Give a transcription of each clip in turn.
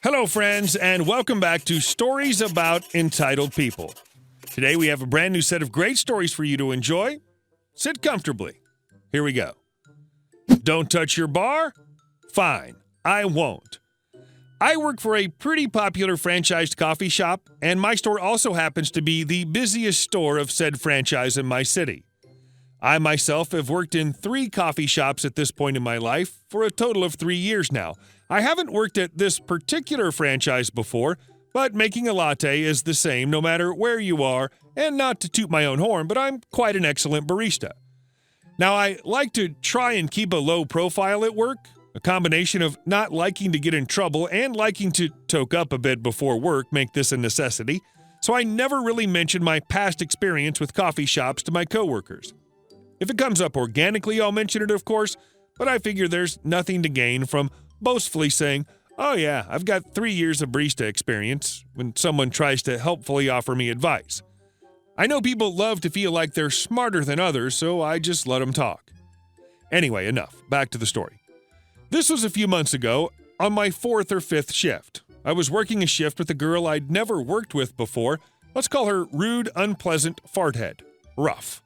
Hello, friends, and welcome back to Stories About Entitled People. Today we have a brand new set of great stories for you to enjoy. Sit comfortably. Here we go. Don't touch your bar? Fine, I won't. I work for a pretty popular franchised coffee shop, and my store also happens to be the busiest store of said franchise in my city. I myself have worked in 3 coffee shops at this point in my life for a total of 3 years now. I haven't worked at this particular franchise before, but making a latte is the same no matter where you are, and not to toot my own horn, but I'm quite an excellent barista. Now, I like to try and keep a low profile at work, a combination of not liking to get in trouble and liking to toke up a bit before work make this a necessity, so I never really mention my past experience with coffee shops to my coworkers. If it comes up organically, I'll mention it, of course, but I figure there's nothing to gain from boastfully saying, "Oh yeah, I've got 3 years of barista experience," when someone tries to helpfully offer me advice. I know people love to feel like they're smarter than others, so I just let them talk. Anyway, enough. Back to the story. This was a few months ago, on my 4th or 5th shift. I was working a shift with a girl I'd never worked with before. Let's call her rude, unpleasant farthead. Rough.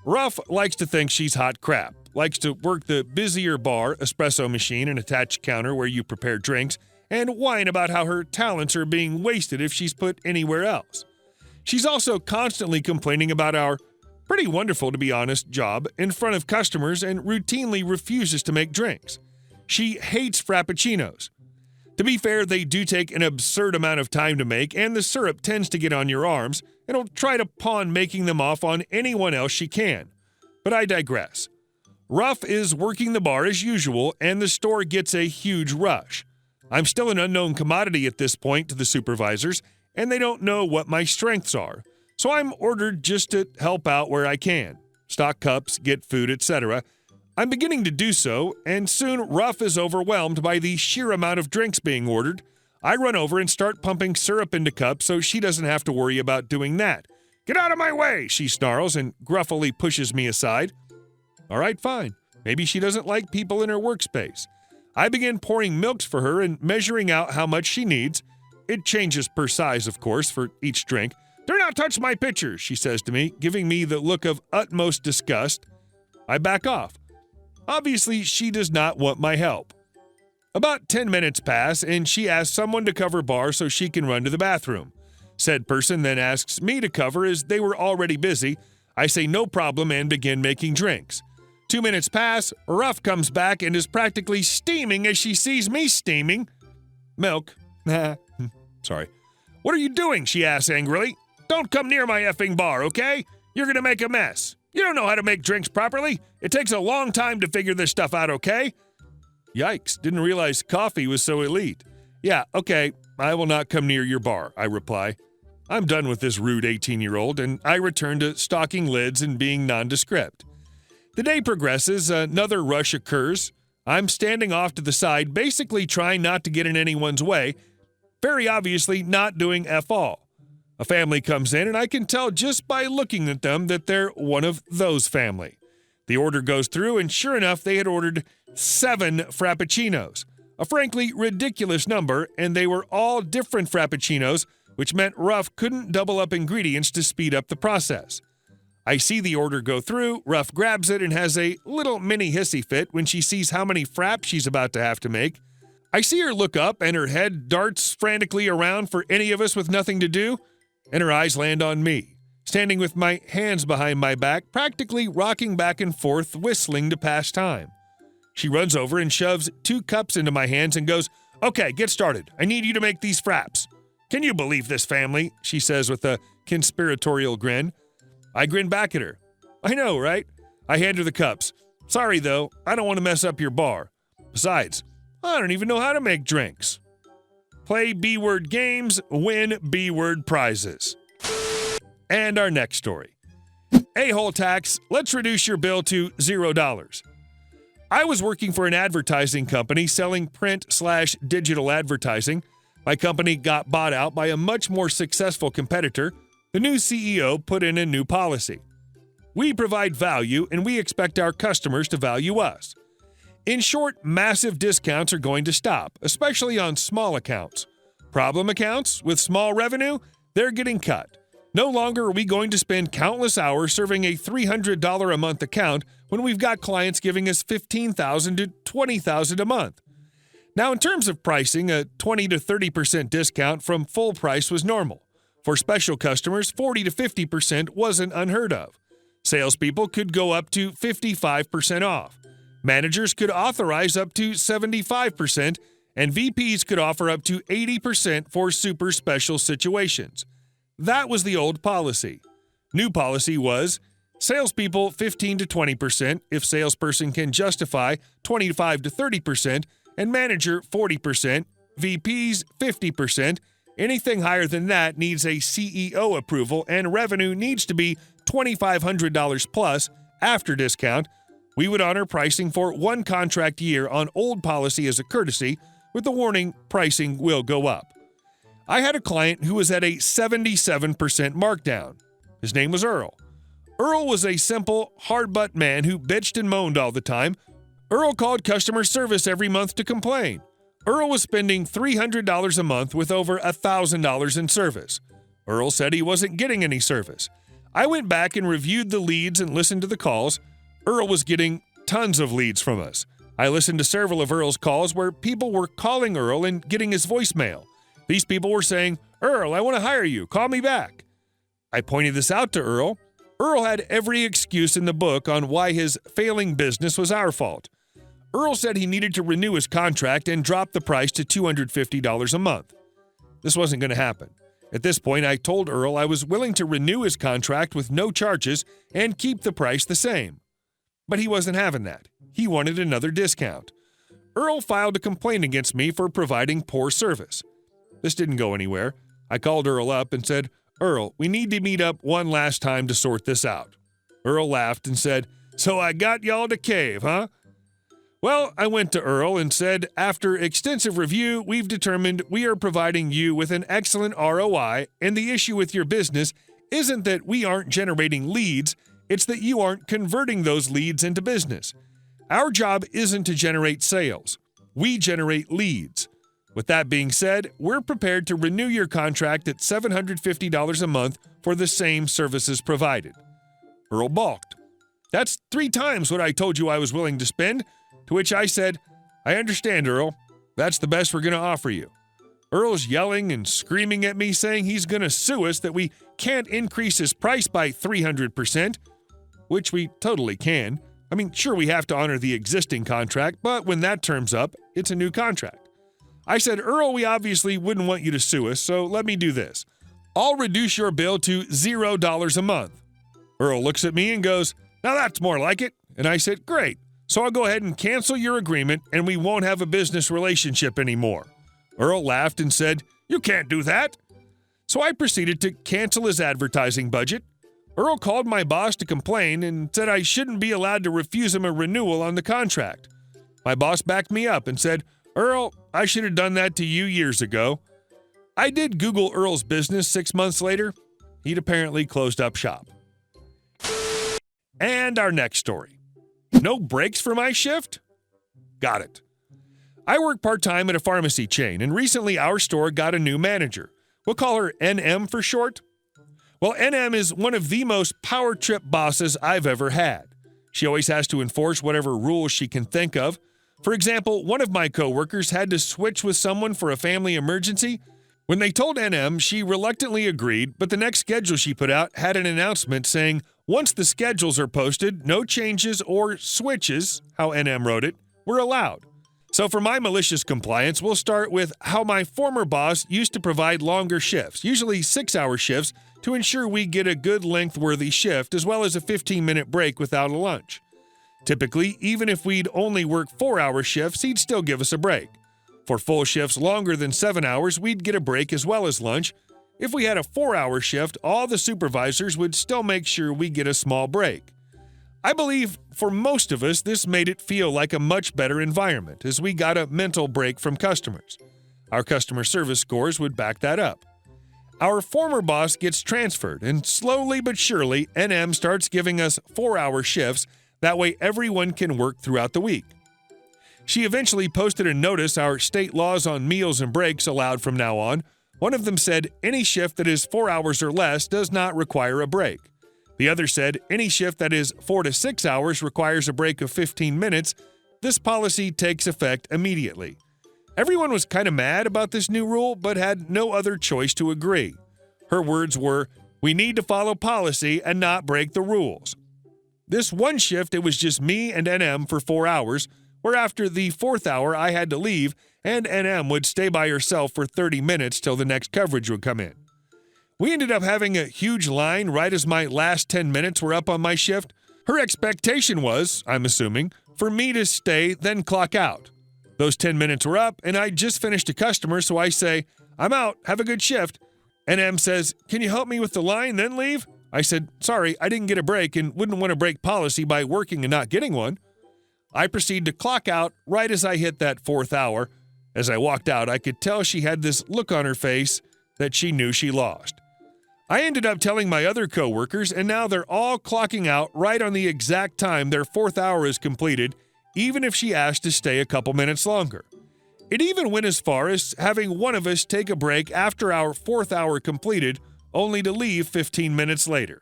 Ruff likes to think she's hot crap, likes to work the busier bar, espresso machine, and attached counter where you prepare drinks, and whine about how her talents are being wasted if she's put anywhere else. She's also constantly complaining about our pretty wonderful, to be honest, job in front of customers and routinely refuses to make drinks. She hates frappuccinos. To be fair, they do take an absurd amount of time to make, and the syrup tends to get on your arms, and will try to pawn making them off on anyone else she can. But I digress. Ruff is working the bar as usual, and the store gets a huge rush. I'm still an unknown commodity at this point to the supervisors, and they don't know what my strengths are. So I'm ordered just to help out where I can. Stock cups, get food, etc. I'm beginning to do so, and soon Ruff is overwhelmed by the sheer amount of drinks being ordered. I run over and start pumping syrup into cups so she doesn't have to worry about doing that. "Get out of my way," she snarls and gruffly pushes me aside. All right, fine. Maybe she doesn't like people in her workspace. I begin pouring milks for her and measuring out how much she needs. It changes per size, of course, for each drink. "Do not touch my pitcher," she says to me, giving me the look of utmost disgust. I back off. Obviously, she does not want my help. About 10 minutes pass, and she asks someone to cover bar so she can run to the bathroom. Said person then asks me to cover as they were already busy. I say no problem and begin making drinks. 2 minutes pass, Ruff comes back and is practically steaming as she sees me steaming. "Milk." Sorry. "What are you doing?" she asks angrily. "Don't come near my effing bar, okay? You're gonna make a mess. You don't know how to make drinks properly. It takes a long time to figure this stuff out, okay?" Yikes, didn't realize coffee was so elite. "Yeah, okay, I will not come near your bar," I reply. I'm done with this rude 18-year-old, and I return to stocking lids and being nondescript. The day progresses, another rush occurs. I'm standing off to the side, basically trying not to get in anyone's way, very obviously not doing F all. A family comes in, and I can tell just by looking at them that they're one of those family. The order goes through, and sure enough, they had ordered 7 frappuccinos. A frankly ridiculous number, and they were all different frappuccinos, which meant Ruff couldn't double up ingredients to speed up the process. I see the order go through, Ruff grabs it and has a little mini hissy fit when she sees how many fraps she's about to have to make. I see her look up, and her head darts frantically around for any of us with nothing to do, and her eyes land on me, standing with my hands behind my back, practically rocking back and forth, whistling to pass time. She runs over and shoves 2 cups into my hands and goes, "Okay, get started. I need you to make these fraps." "Can you believe this family?" she says with a conspiratorial grin. I grin back at her. "I know, right?" I hand her the cups. "Sorry, though, I don't want to mess up your bar. Besides, I don't even know how to make drinks." Play B-word games, win B-word prizes. And our next story. A-hole tax, let's reduce your bill to $0. I was working for an advertising company selling print/digital advertising. My company got bought out by a much more successful competitor. The new CEO put in a new policy. We provide value, and we expect our customers to value us. In short, massive discounts are going to stop, especially on small accounts. Problem accounts with small revenue, they're getting cut. No longer are we going to spend countless hours serving a $300 a month account when we've got clients giving us $15,000 to $20,000 a month. Now, in terms of pricing, a 20 to 30% discount from full price was normal. For special customers, 40 to 50% wasn't unheard of. Salespeople could go up to 55% off. Managers could authorize up to 75%, and VPs could offer up to 80% for super special situations. That was the old policy. New policy was salespeople 15 to 20% if salesperson can justify 25 to 30%, and manager 40%, VPs 50%. Anything higher than that needs a CEO approval, and revenue needs to be $2,500 plus after discount. We would honor pricing for one contract year on old policy as a courtesy, with the warning pricing will go up. I had a client who was at a 77% markdown. His name was Earl. Earl was a simple, hard-butt man who bitched and moaned all the time. Earl called customer service every month to complain. Earl was spending $300 a month with over $1,000 in service. Earl said he wasn't getting any service. I went back and reviewed the leads and listened to the calls. Earl was getting tons of leads from us. I listened to several of Earl's calls where people were calling Earl and getting his voicemail. These people were saying, "Earl, I want to hire you. Call me back." I pointed this out to Earl. Earl had every excuse in the book on why his failing business was our fault. Earl said he needed to renew his contract and drop the price to $250 a month. This wasn't going to happen. At this point, I told Earl I was willing to renew his contract with no charges and keep the price the same. But he wasn't having that. He wanted another discount. Earl filed a complaint against me for providing poor service. This didn't go anywhere. I called Earl up and said, "Earl, we need to meet up one last time to sort this out." Earl laughed and said, "So I got y'all to cave, huh?" Well, I went to Earl and said, "After extensive review, we've determined we are providing you with an excellent ROI, and the issue with your business isn't that we aren't generating leads, it's that you aren't converting those leads into business. Our job isn't to generate sales. We generate leads. With that being said, we're prepared to renew your contract at $750 a month for the same services provided." Earl balked. "That's 3 times what I told you I was willing to spend," to which I said, "I understand, Earl. That's the best we're going to offer you." Earl's yelling and screaming at me, saying he's going to sue us that we can't increase his price by 300%, which we totally can. I mean, sure, we have to honor the existing contract, but when that term's up, it's a new contract. I said, "Earl, we obviously wouldn't want you to sue us, so let me do this. I'll reduce your bill to $0 a month." Earl looks at me and goes, "Now that's more like it." And I said, "Great. So I'll go ahead and cancel your agreement, and we won't have a business relationship anymore." Earl laughed and said, "You can't do that." So I proceeded to cancel his advertising budget. Earl called my boss to complain and said I shouldn't be allowed to refuse him a renewal on the contract. My boss backed me up and said, "Earl, I should have done that to you years ago." I did Google Earl's business 6 months later. He'd apparently closed up shop. And our next story. No breaks for my shift? Got it. I work part-time at a pharmacy chain, and recently our store got a new manager. We'll call her NM for short. Well, NM is one of the most power trip bosses I've ever had. She always has to enforce whatever rules she can think of. For example, one of my coworkers had to switch with someone for a family emergency. When they told NM, she reluctantly agreed, but the next schedule she put out had an announcement saying, once the schedules are posted, no changes or switches, how NM wrote it, were allowed. So for my malicious compliance, we'll start with how my former boss used to provide longer shifts, usually 6-hour shifts, to ensure we get a good length-worthy shift as well as a 15-minute break without a lunch. Typically, even if we'd only work 4-hour shifts, he'd still give us a break. For full shifts longer than 7 hours, we'd get a break as well as lunch. If we had a 4-hour shift, all the supervisors would still make sure we get a small break. I believe for most of us, this made it feel like a much better environment as we got a mental break from customers. Our customer service scores would back that up. Our former boss gets transferred, and slowly but surely, NM starts giving us 4-hour shifts. That way everyone can work throughout the week. She eventually posted a notice our state laws on meals and breaks allowed from now on. One of them said, any shift that is 4 hours or less does not require a break. The other said, any shift that is 4 to 6 hours requires a break of 15 minutes. This policy takes effect immediately. Everyone was kind of mad about this new rule, but had no other choice to agree. Her words were, we need to follow policy and not break the rules. This one shift, it was just me and NM for 4 hours, where after the 4th hour I had to leave, and NM would stay by herself for 30 minutes till the next coverage would come in. We ended up having a huge line right as my last 10 minutes were up on my shift. Her expectation was, I'm assuming, for me to stay, then clock out. Those 10 minutes were up, and I just finished a customer, so I say, I'm out, have a good shift. NM says, can you help me with the line, then leave? I said, sorry, I didn't get a break and wouldn't want to break policy by working and not getting one. I proceed to clock out right as I hit that 4th hour. As I walked out, I could tell she had this look on her face that she knew she lost. I ended up telling my other coworkers, and now they're all clocking out right on the exact time their 4th hour is completed, even if she asked to stay a couple minutes longer. It even went as far as having one of us take a break after our 4th hour completed, only to leave 15 minutes later.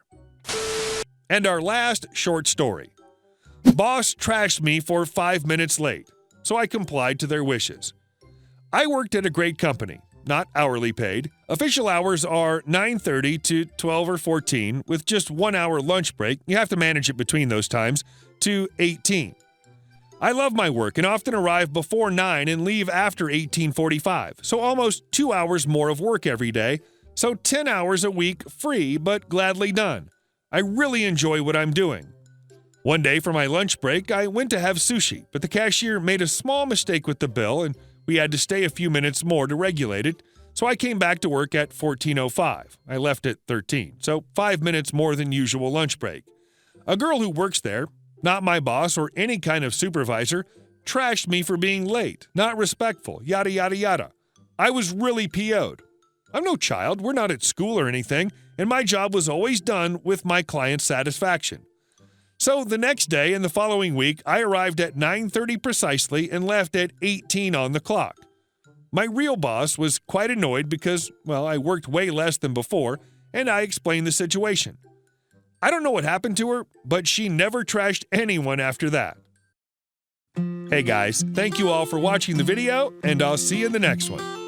And our last short story. Boss trashed me for 5 minutes late, so I complied to their wishes. I worked at a great company, not hourly paid. Official hours are 9:30 to 12 or 14, with just 1 hour lunch break. You have to manage it between those times, to 18. I love my work and often arrive before 9 and leave after 18:45, so almost 2 hours more of work every day, so 10 hours a week free but gladly done. I really enjoy what I'm doing. One day for my lunch break, I went to have sushi, but the cashier made a small mistake with the bill and we had to stay a few minutes more to regulate it, so I came back to work at 14:05. I left at 13, so 5 minutes more than usual lunch break. A girl who works there, not my boss or any kind of supervisor, trashed me for being late, not respectful, yada yada yada. I was really PO'd. I'm no child, we're not at school or anything, and my job was always done with my client's satisfaction. So the next day and the following week, I arrived at 9:30 precisely and left at 18 on the clock. My real boss was quite annoyed because, well, I worked way less than before, and I explained the situation. I don't know what happened to her, but she never trashed anyone after that. Hey guys, thank you all for watching the video, and I'll see you in the next one.